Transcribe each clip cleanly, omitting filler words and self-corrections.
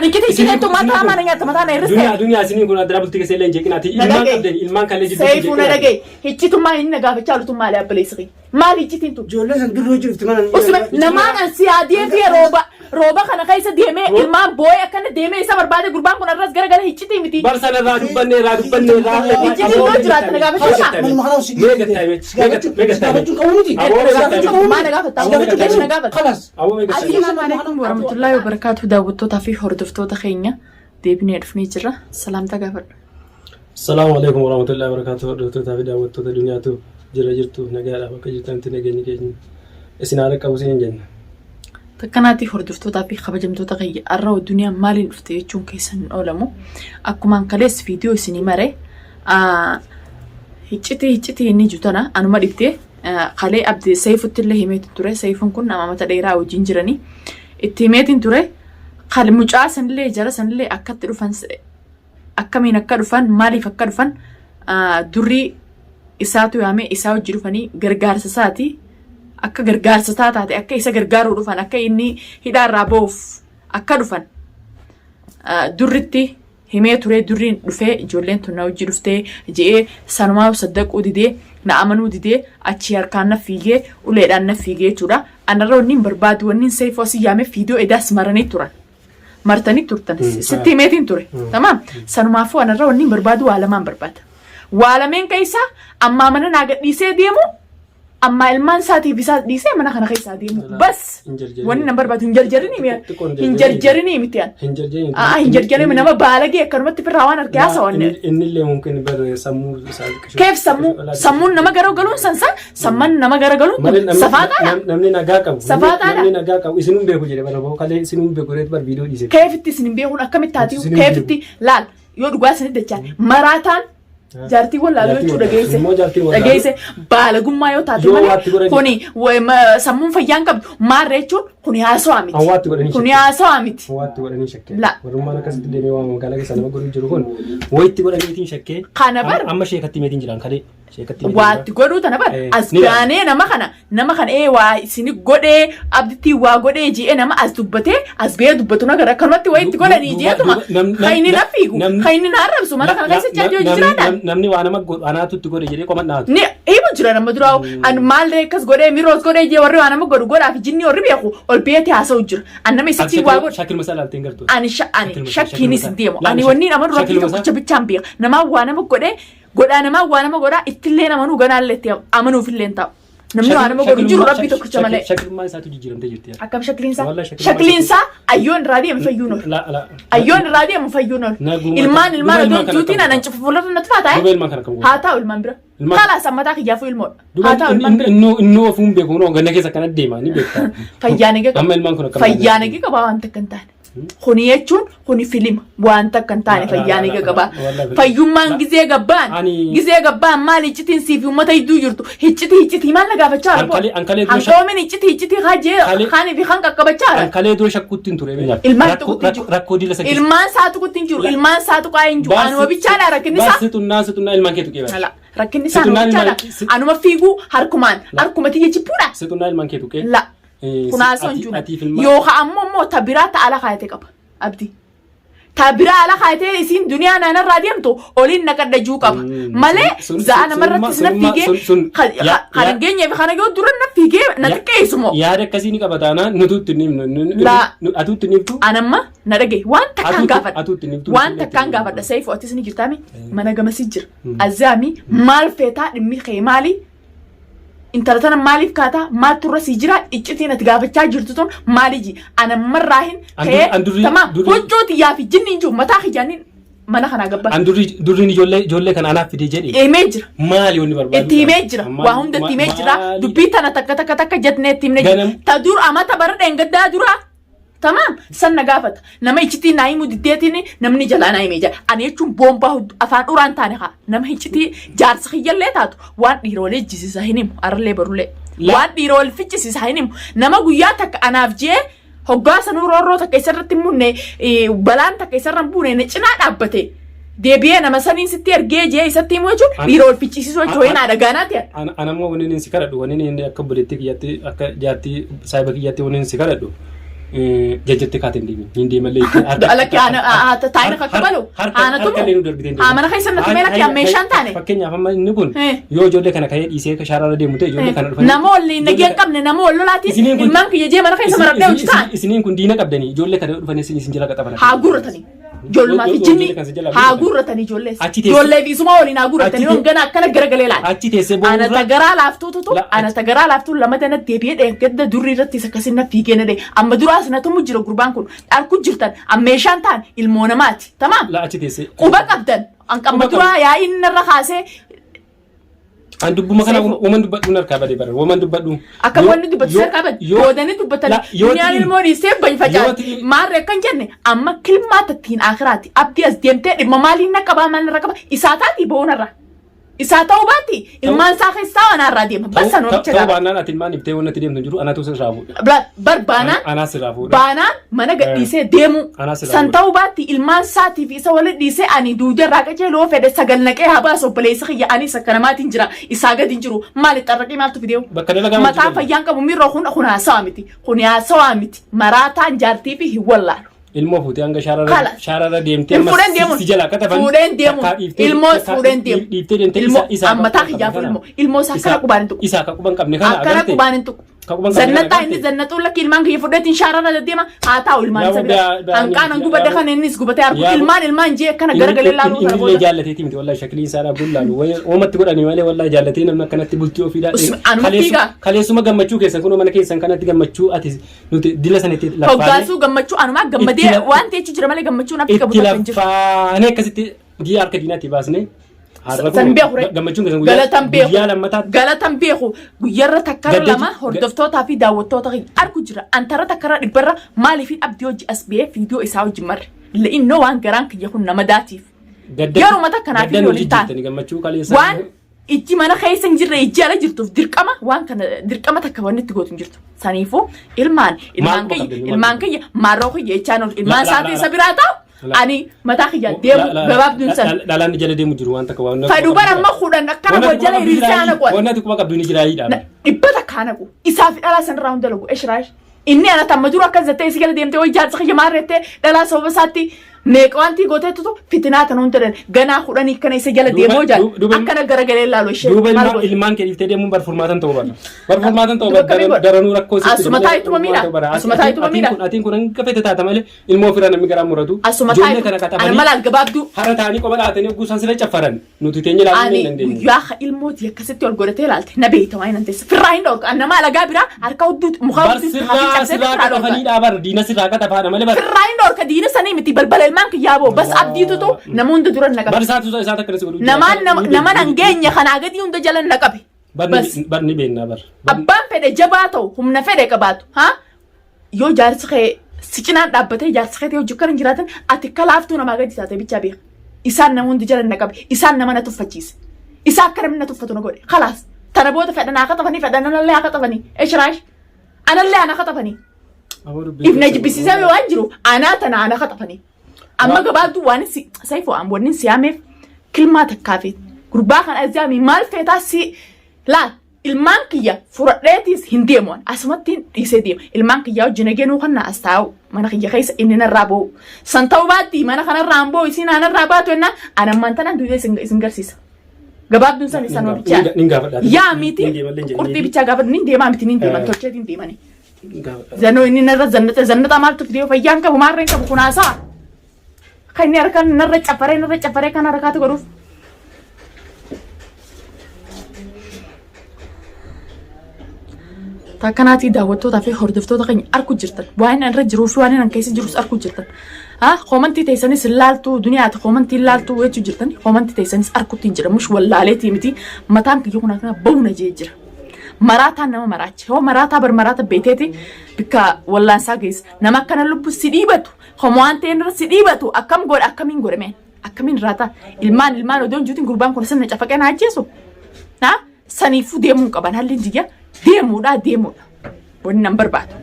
كده انتو ما تامن يا تمتانا يرسل دنيا سنين كنا درابلتي كسلين جيكناتي ilman kalle jiru سيفونا دقي هيجتو ما إننا قافة شالتو ما لها بليسقي ما هيجتي انتو جولة سندرو جرفت كمان اسمع نمان سيادية في روبا خنا كيسة ديمه ilman بويا كان ديمه إسا بربادة قربان كنا الراس غرغر هيجتي متي برسنا رادو بني هيجتي لو جراتنا قافة شالتو من مخلاص ميجا تايبت ما نقافة تاوه ليش نقافة خلاص السلام عليكم ورحمة الله وبركاته داوتو في هردفتو تخينيا ديبني عرفني جرا سلام تقابل السلام عليكم ورحمة الله وبركاته دكتور تافي داوتو الدنيا تو جرا جرتو نجالا وكجتان تنجني كجني اسنارك أو سين تكناتي هردفتو تافي خبجمتو تغيي الرو الدنيا مالين افتي جون كيسن أولمو أكو من كليس فيديو سينماري هيجتي إني جوتنا أنا ما دبتي قالي أبدي سيفو تله هيمت ترى سيفون كنا ما متديرا وجنجرني التيمات ترى قال مجاسن لي جرسن لي أكتر فن أكمين أكتر فن مالي فكر فن دري إساتو يامي إساو جرفني غرغار ساتي أكا غرغار ساتاتي أكا إسا غرغارو رفن أكا إني هدا رابوف أكا رفن درتي همه ترى درين رفع جولين تناو جرفته جاء سنما وصدق وديده نأمنو ديده أشيار كان فيجي ولدان فيجي ترى أنا رونين برباد ونين سيفوسي يامي فيديو إداس مرني ترى مرتني ترتن ستة ميتين ترى تمام سنما فو أنا رونين برباد وعلى ما برباد وعلى من كيسا أما من ناقد ديسه ديمو أما المان ساتي بيسات ديسه من خنا كيسا ديمو بس ونين نمبر بعد هنجرجرني ميا هنجرجرني ميتين هنجرجرني من ما بالغي كرمت في الروان الكاسة وان إن اللي ممكن بر سمو كيف سمو نما جرو قالون سنسا سمن نما جرو قالون سفاتا نمني نجاكم سفاتا نمني نجاكم إسنون بيكو جري بنا بقول كله إسنون بيكو ريت بر فيديو ديسه كيف تسنين بيهون أكمل تاتيو كيف تي لال يود قاسني دجال مراتان جارتي ولا لو شو دقيسة بالغم ما يو تاتي مالي كوني سمون فيان كب ما ريتشون كوني هاسو أميت كوني هاسو أميت لا ورما أنا كسبت دمي وام قال لك سلام أقول جرهون ويت تقول أنا ميتين شكّي خانبر أما شيء كتير ميتين جران خلي وات تقولوا تنبر أسباني نما خنا إيه وسيني قدة أبدتي وقدة جي نما أسدبته أسبيا دبتونا كذا كرمت ويت تقول أنا يجي أتوما خايني نفيقو خايني نعرف سو ما خنا كيسة جاجو جرانا namni waan nama godhu anaatu itti godhe jedhee qoman naatu. Ni eeyyama jira nama duraa an maal reekas godhee miiroos godhee jee warri waan nama godhu godhaa fi jinni warri beeku ol beete haasa'u jira. An nama isitti waa godhu. Shakkii masaa laaltee hin gartuu. Ani shakkiinis deemu. Ani wanni nama duraa fi tokkicha bichaan beeka. Namaa waa nama godhee godhaa namaa waa nama godhaa ittillee nama nu ganaallee itti amanuufillee hin ta'u. namni waan nama godhu jiru rabbi tokkicha malee. Shakkilummaan isaatu jijjiiramtee jirti. Akkam shakliinsaa ayyoon irraa deemu fayyuun oolu. Ayyoon irraa deemu fayyuun oolu. Ilmaan iddoo juutiin anan cufu fuuldura natti faataa. Haa ta'u ilmaan bira. Haala sammataa kiyyaafuu ilmoodha. Haa ta'u ilmaan bira. Innoo ofuun beeku noo ganna keessa akkana deema ni beektaa. Fayyaan egaa qabaa waan takka hin taane. Kuni jechuun kuni filima waan takka hin taane fayyaan egaa qabaa. Fayyummaan gizee gabbaan maal iccitiin siifi uummata iddoo jirtu hicciti maal na gaafachaa argu. Hankoomin hicciti haanii fi kan qaqqabachaa argu. Ankalee dura shakkuutti hin ture. Ilmaan saatu kutti hin jiru. Ilmaan saatu qaayee hin jiru. Anuma bichaadha rakkinni isaa. Situnnaa ilmaan keetu qeebaa. Rakkinni isaa anuma bichaadha. Anuma fiiguu harkuma tiyya jibbuudha. Situnnaa ilmaan keetu qeebaa. La. Kunaasoon jiru yookaan ammoo tabiraa ta'ala kaayatee qaba abdii tabiraa ala kaayatee isiin duniyaa naannarraa deemtu oliin naqadhajuu qaba malee za'a namarratti sina fiigee kan geenyee fi kana yoo dura na fiigee na xiqqeessumoo. Yaada akkasii ni qaba taanaan nutuutti ni atuutti ni ibtu. Anamma na dhagaye waan takkaan gaafadha Saifuu atis ni jirtaami mana gamasii jira azaami maal feetaa dhimmi kee maali. Intalatana maaliif kaataa maal turra si jira iccitiin ati gaafachaa jirtu tun maaliji ana marraahin kee tamam hojjooti yaafi jinni injuu mataa kijaaniin mana kanaa gabbaa. Durriin ijoollee kan anaaf fidee jedhee. Himee jira. Maali yoonni barbaadu? Itti himee jira waa hunda itti himee jira dubbii tana takka jettee itti himne jira ta dur amata bara dheengaddaa duraa. Tamam sanna gaafata nama iccitii naa himu diddeetiin namni jalaa naa himee jira ani jechuun boombaa afaan uraan taane haa nama iccitii jaarsa kiyyallee taatu waan dhiiroolee jisiisa hin himu arallee barullee waan dhiiroolee ficcisiisa hin himu nama guyyaa takka anaaf jee hoggaa sanuu roorroo takka isarratti munne balaan takka isarra buune cinaa dhaabbate deebi'ee nama saniin sitti ergee jee isatti himu jechuun dhiiroolee ficcisiisuu jechuun hin adagaanaati. Anammoo wanni inni si kadhadhu wanni inni akka buleetti kiyyaatti akka jaartii saayiba kiyyaatti wanni inni si kadhadhu. jajjatte kaateen deemi hin deemallee alakki taayina kakkabalu ana tumu amana keessa natti meela kiyaan meeshaan taane fakkeenyaaf amma inni kun yoo ijoollee kana ka'ee dhiisee shaarara deemu ta'e ijoollee kana dhufanii nama olli nageen qabne nama ollolaati ilmaan kiyya jee mana keessa maradhee hojjetaan isiniin kun diina qabdanii ijoollee kana dhufanii isin jala qaxaban haa gurratanii ijoollumaa fi jinni haa gurratanii ijoollee fiisuma waliin haa gurratanii hongana akkana garagalee laala achi teessee boonurra ana tagaraa laaftuutu ana tagaraa laaftuu lama dana deebi'ee dheengadda durri irratti akkasiin na fiigee na dhee amma duraas na tumu jira gurbaan kun dharku jirtan ammeeshaan ta'an ilmoo namaati tamaam achi teessee quba qabdan an qabma duraa yaa'iin narra kaasee an dubbuma kana woman dubbadhu narkaa badee bara woman dubbadhu akka wanni dubbatu sarkaa bade boodanii dubbatan dunyaan ilmoo dhiisee bayi facaati maarree akkan jenne amma kilmaa tattiin akiraati abdii as deemtee dhimma maaliin na qabaa maal narra qaba isaa taati bo'oonarra isaa ta'uu baatti ilmaan isaa keessaa waan irraa deema bassa noomicha ta'uu baannaan ati ilmaan ibtee wanti deemtu jiru anatu sirraa fuudha barbaanaan anaas sirraa fuudha baanaan mana gadhiisee deemu san ta'uu baatti ilmaan isaatii fi isa waliin dhiisee ani duujarraa qaceeloo fedhe sagal naqee habaas obboleessa kiyya anis akka namaatiin jira isaa gadi jiru maali xarraqii maaltu fideewu mataa fayyaan qabu miirroo kun haasawaa miti kun haasawaa miti maraataan jaartii fi hin wallaalu ilmoo fuutee hanga shaarara deemtee si jala qataban fuudheen deemu ilmoo fuudheen deemu dhiiftee deemtee isaa ammataa kiyyaaf ilmoo isaa akkana qubaan hin tuqu isaa akka quban qabne kana akkana qubaan hin tuqu zannataa inni zannatuu lakki ilmaan kiyya fudhatiin shaarara deddeema haa taa'u ilmaan isa bira hanqaanan gubadde kan innis gubatee argu ilmaan jee akkana garagalee laaluu kana booda illee jaallateeti miti wallahi shakliin isaadhaa bullaalu oomatti godhanii malee wallahi jaallatee namni akkanatti bultii ofiidhaa kaleessuma gammachuu keessan kunoo mana keessan kanatti gammachuu ati nuti dila sanatti lafaane hoggaasuu gammachuu anumaa gammadee waan ta'eechi jira malee gammachuu naaf qabu itti lafaane akkasitti ji'a harka diinaatti baasnee san beekure gammachuun keessan guyyaa lammataa galatan beeku guyyarra takkarra lama hordoftootaa fi daawwattoota argu jira antara takkarra dhibbarra maaliif abdii hojii as ba'ee fiidiyoo isaa hojii marre le'innoo waan garaan kiyya kun nama daatiif garuma takkanaa fi waliin ta'an waan ijji mana keessa hin jirre ijji ala jirtuuf dirqama waan kana dirqama takka wanni itti gootu hin jirtu saniifuu ilmaan kiyya maarroo kiyya jechaan ilmaan isaatii isa biraa ta'u ani mataa kiyya deemu gabaabduun san dhalaan jala deemu jiru waan takka waan fadhu bara amma kudhan akkana bol jala hiriirsee ana qo'ate waan ati quba qabdu ni jira hiidha dhibba takka ana qo'u isaa fi dhalaa san irraa hunda lagu eshraash inni ana tamma jiru akka zattee isi gala deemtee wayii jaarsa kiyya maarrettee dhalaa sababa isaatti meeqa wanti gooteetu fitinaa tan hunda ganaa kudhanii kana isa jala deemoo jaal akkana garagalee laalu ishee duuba ilmaan kee dhiiftee deemuun barfurmaatan ta'uu barbaada daranuu rakkoo sitti asuma taa'ituma miidha atiin kun hanga fete taata malee ilmoo ofirraa namni garaa muratu asuma taa'ituma ani malaan gabaabduu hara ta'anii qoba dhaatanii oguu san sirra caffaran nuti teenye laaluun hin dandeenye guyyaa ilmooti akkasitti ol godhatee laalte na beeyta waan hin teessa firraa hin dhorka nama alagaa biraa harka hudduu mukaa hudduu sirraa qatafanii dhaabar diina sirraa qatafaadha malee firraa hin dhorka diina sanii miti balbala ilmaan kiyyaaboo bas abdiitu tu nama hunda duran naqabe barsaatu isaa takka nasi godhu nama nan geenye kanaa gadi hunda jalan naqabe barni beennaa bar abbaan fedhe jabaa ta'u humna fedhe qabaatu ha yoo jaarsi kee si cinaan dhaabbatee jaarsi kee hojii kan jiraatan ati kalaaftuu namaa gadi taatee bichaa beeka isaan nama hundi jalan naqabe isaan nama na tuffachiise isaa akka namni na tuffatu na godhe khalaas tana booda fedhan haa qaxafanii fedhan anallee haa qaxafanii eshraash anallee ana qaxafanii ibna jibbisiisaa waan jiru anaa tana ana qaxafanii amma gabaabduu waan sayfoo an wanni siyaameef kilmaa takkaafe gurbaa kan azaami maal feetaa si laal ilmaan kiyya furadheetiis hin deemu asumatti dhiisee deema ilmaan kiyya wajjin nageenuu kanna as taa'u mana kiyya keessa inni narraa ba'u san ta'uu baatti mana kanarraa hin ba'u isiin anarraa baatu jennaan anammaan tanaan duudee isin garsiisa gabaabduun san isan wabichaa yaa miti qurxii bichaa gaafadhu nin deemaa miti nin deeman tolcheetiin deemanii zanoo inni narra zannata maaltu fidee fayyaan qabu maarreen qabu kunaasaa kan inni harkaan narra caffaree kan harkaatu godhuuf takkanaatii daawwattootaa fi hordoftoota keenya arku jirtan waan irra jiruu fi waan keessa jirus arku jirtan komantii teessanis laaltuu duniyaati komantii laaltuu wechuu jirtan komantii teessanis arkuttiin jira mush wallaaleetii miti mataan kiyya kun akkana bawna jee jira maraataan nama maraacha yoo maraataa bar maraata beeteeti bikka wallaansaa geessa nama akkana lubbu si dhiibatu homo waan ta'een irra si dhiibatu akkam godha akkamiin godhameen akkamiin raata ilmaan odoon juutiin gurbaan kun sanna cafaqee na ajjeesu saniifuu deemuu qaban halli jiyya deemuudha wanni nan barbaadu.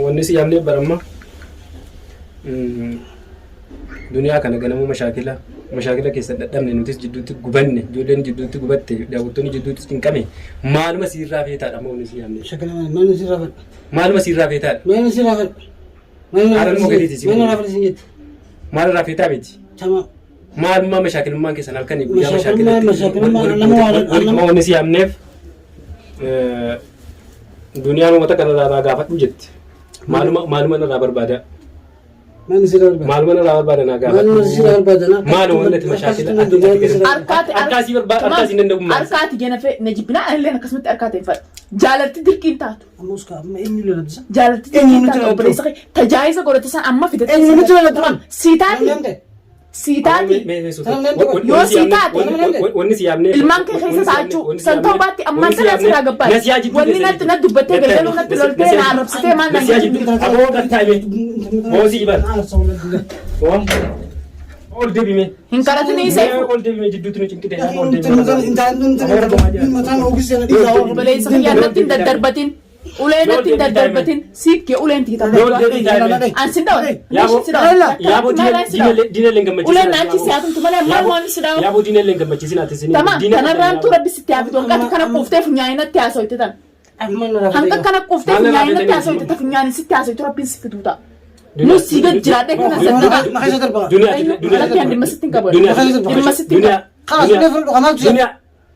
wanni si yaamne baramma duniyaa kana ganamuu mashaakila keessa dadhabne nutis jidduutti gubanne ijoolleen jidduutti gubatte daawwattoonni jidduutti cinqame maaluma siirraa feetaadha moo ni siyaamne maaluma siirraa feetaadha Aran mo gadi tisi. Maal rafita miti. Tamam. Maaluma mashaakilummaan keessan halkan guyyaa mashaakilummaan wanni si amneef duniyaan uummata kanarraa gaafadhu jetti. Maaluma narraa barbaada. Maaluma narraa barbaada naa gaafadhu. Maaluma wanni itti mashaakila. Harkaasii barbaada harkaasii danda'ummaa. Harkaati jenafee na jibbinaa illee akkasumatti harkaati hin fadhu. Jaalalti dirqiin taatu. Amuska amma inni lolata. Jaalalti dirqiin taatu obboleessa kee tajaajila godhate san amma fidatee. Inni nuti lolata. Siitaati. Siitaati. Yoo siitaati. Wanni si yaamne. Ilmaan kee keessa taachuu san ta'uu baatti ammaan sana siraa gabbaa. Wanni natti dubbattee galgaluu natti loltee na arrabsitee maal na aboo gattaa'ime. Moosii jiban. Ol deebime. hin kadhatinii seefu. Ol deebime jidduutti nu cinqite. Obboleessa kiyyaa natti hin daddarbatin. Uleen natti hin daddarbatin. Siikkee uleen tiitamee. Ansi dhawa. Yaaboo diinelleen gammachiisin. Uleen naachi siyaatumtu malee maal waan si dhawa. Yaaboo diinelleen gammachiisin ati sinii. Tama kanarraan tura bisitti haafitu hanqatti kana quuftee funyaa'inatti haasoyte tan. Hanqa kana quuftee funyaa'inatti haasoyte ta funyaa'in sitti haasoytu rabbiin si fituu ta'a. Nusi gad jiraadhee kana saddeqa. Alatti aan dhimma sittiin qabu. Dhimma sittiin qabu.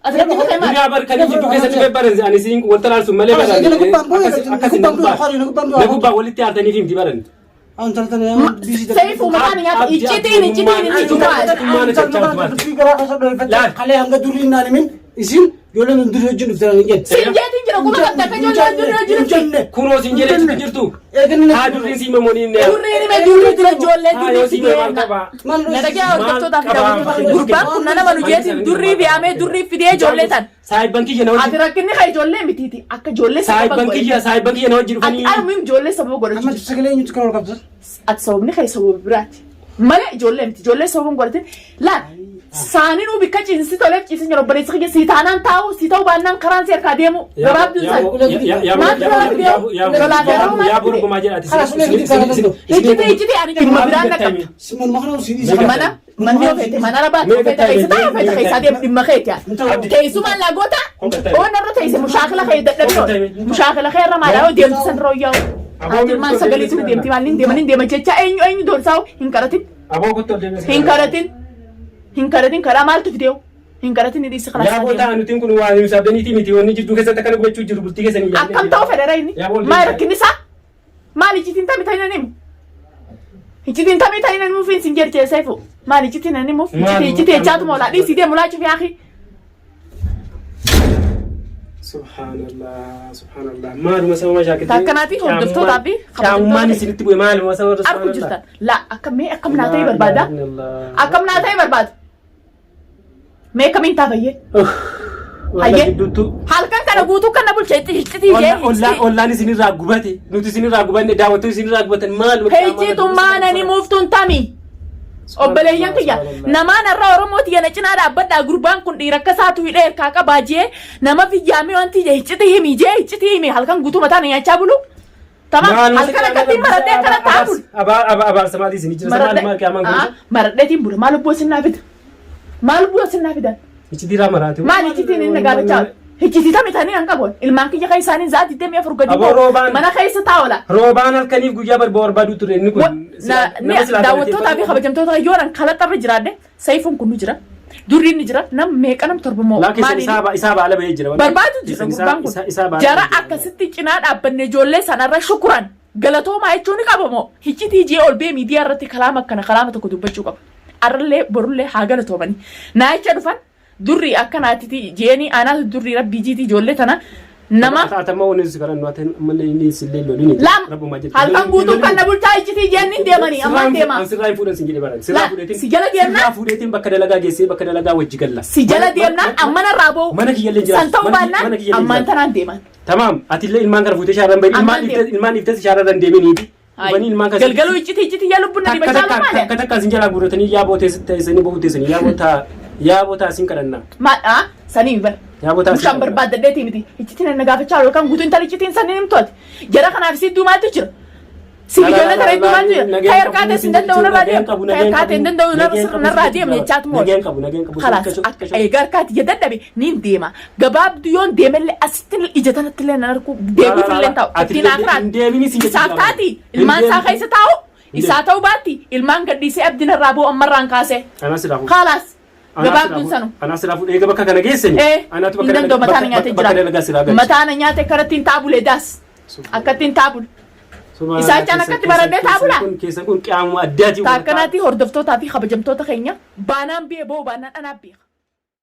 Asirratti ni feemaa. Duniyaa barkanii jidduu keessatti bebbaran ani siin wanta laalsu malee baran. Akkasii na gubbaa walitti haartanii fi miti baran. Saifu mataan nyaata iccitiin Kalee hanga durii hin naanimin isin ijoolleen durii wajjin dhuftan hin jenne. Sinjeetiin jira kuma kan takka ijoolleen durii wajjin jenne. Kunoo siin jedhee jirtu. Haa durriin siin mamoonii hin Durriin mee durrii jira ijoollee durrii si deema. Nadagaa hordoftoota fi gurbaan kun nama nu jeetiin durrii bi'amee durrii fidee ijoollee tan. Saayibban kiyya na Ati rakkinni haa ijoollee mitiiti akka ijoollee saayibban kiyya na wajjin dhufanii. Ati armuun ijoollee sababa godhachuu. Amma sagalee eenyutu kan ol qabdu? Ati sababni kee sababa biraati. Malee ijoollee miti ijoollee sababa godhatin laal saaniin ubi ka ciisi toleef ciisi yeroo bareessa kiyya si taanaan taa'u si ta'u baannaan karaan si harkaa deemu gabaabduu isaa. Ijjite ani dhimma biraan naqqabta. Manni ofeete mana rabaatti ofeete keessaa ofeete keessaa deemu dhimma keeti yaa. Teessumaan laagoota oonarra teesse mushaakila kee dadhabee mushaakila kee irra maalaa deemtu san rooyyaa'u. Atirmaan sagaliitu deemti maaliin deemaniin deema jecha eenyu doorsaa'u hin qaratin. Hin karatin karaa maaltu fideewu hin karatin ni dhiisi kalaas. Yaaboo ta'an nuti kun waa nuti abdaniiti miti wanni jidduu keessatti akkana gubachuu jiru bultii keessanii. Akkam ta'u federa inni maal rakkinni isaa maal ijjitiin tamii ta'in ani himu ijjitiin tamii ta'in ani mufiin sin jercheessee fu maal ijjitiin ani muf ijjitee chaatuma olaa dhiisii deemu laachuuf yaaqi. Subhanallah maaluma sama mashaakiltee. Takkanaati hordoftootaa fi shaamummaan isinitti bu'e maaluma sama argu jirtan laa akkam naa ta'e barbaada akkam naa ta'e barbaada mee kamiin taafayyee hayyee halkan kana guutuu kana bulcha iccitii ollaan isinirraa gubate nuti isinirraa gubanne daawwattoonni isinirraa gubatan maaluma heejjitummaa nani muuftuun tamii obboleeyyan kiyya namaan irraa oromooti yana cinaa dhaabbadhaa gurbaan kun dhiira akka isaatu hidhee hirkaa qabaa jee nama fiyyaamee wanti jee iccitii himi halkan guutuu mataan nyaachaa bulu. Tamam halkan akkatti maradhee akkana taa'aa bulu. Abaarsa maalii isin jira maal qiyaamaan kun. Maradheetiin bulu maal lubbuu isin naa fidan maal lubbuu isin naa fidan. Iccitii maraate. Maal iccitiin inni gaafachaa iccitii tamitanii hanga boon ilmaan kiyya kan isaanii zaati deemee afur gadi mana keessa taa'ola. Roobaan halkaniif guyyaa barbaadu ture inni kun. Daawwattootaa fi kabajamtoota yoodhaan kalaxarra jiraadde Saifuun kun jira durriin ni jira nam meeqa nam torba moo isaa baala bahee jira barbaadu jira gurbaan kun jara akkasitti cinaa dhaabbanne ijoollee sanarra shukuran galatoomaa jechuun ni qaba moo iccitii jee ol bee miidiyaa irratti kalaama tokko dubbachuu qaba arrallee borullee haa galatoomanii naacha dhufan durrii akkanaatiti jeeni anaatu durrii rabbii jiiti ijoollee tana nama atama woni sikaran nuate malle ni sille lolini halkan guutuu kan na bulchaa iccitii jeenni deemanii amma deema sirraa fuudhan sin jedhe baran sirraa fuudheetiin bakka dalagaa geessee bakka dalagaa wajji galla si jala deemnaan amma narraa ba'u mana kiyyallee jira san ta'uu baannaan ammaan tanaan deeman tamam atillee ilmaan kana fuutee shaarran bayi ilmaan iftes shaarran deeminiiti galgaluu iccitii yaa lubbuun na dibachaa lamaadha akka takka sin jalaa guuratanii yaaboo teessanii bohuteessanii yaaboo taasin kadhannaa maadhaa sanii bana bushaan barbaadadheetii miti iccitiin na gaafachaa yookaan guutuu intala iccitiin sanii himtooti jara kanaaf si duumaatu jira Si ijoollee tara iddoo maal jira? Ka yarkaate sin danda'u narraa deemu. Ka yarkaate hin danda'u narraa deemu jechaatu moo. Kalaas egaa yarkaate ya dadhabe niin deema. Gabaabdu yoon deemellee asitti ija tanatti illee nan argu deebiif illee ta'u. Ittiin akiraan. Isaaf taati ilmaan isaa keessa taa'u. Isaa ta'uu baatti ilmaan gadhiisee abdiin irraa bu'u ammarraan kaasee. Kalaas. Gabaabduun sanu. Anas rafu eega bakka kana geessani. Anatu bakka kana mataan nyaatee jira. Mataan nyaatee karattiin taabulee daas. Akkattiin taabule. Isaa caan akkatti baradhee taabula. Keessan kun qiyaamu addaati. Akkanaatti hordoftootaa fi kabajamtoota keenya baanaan biyya ba'u baanaan anaaf beeka.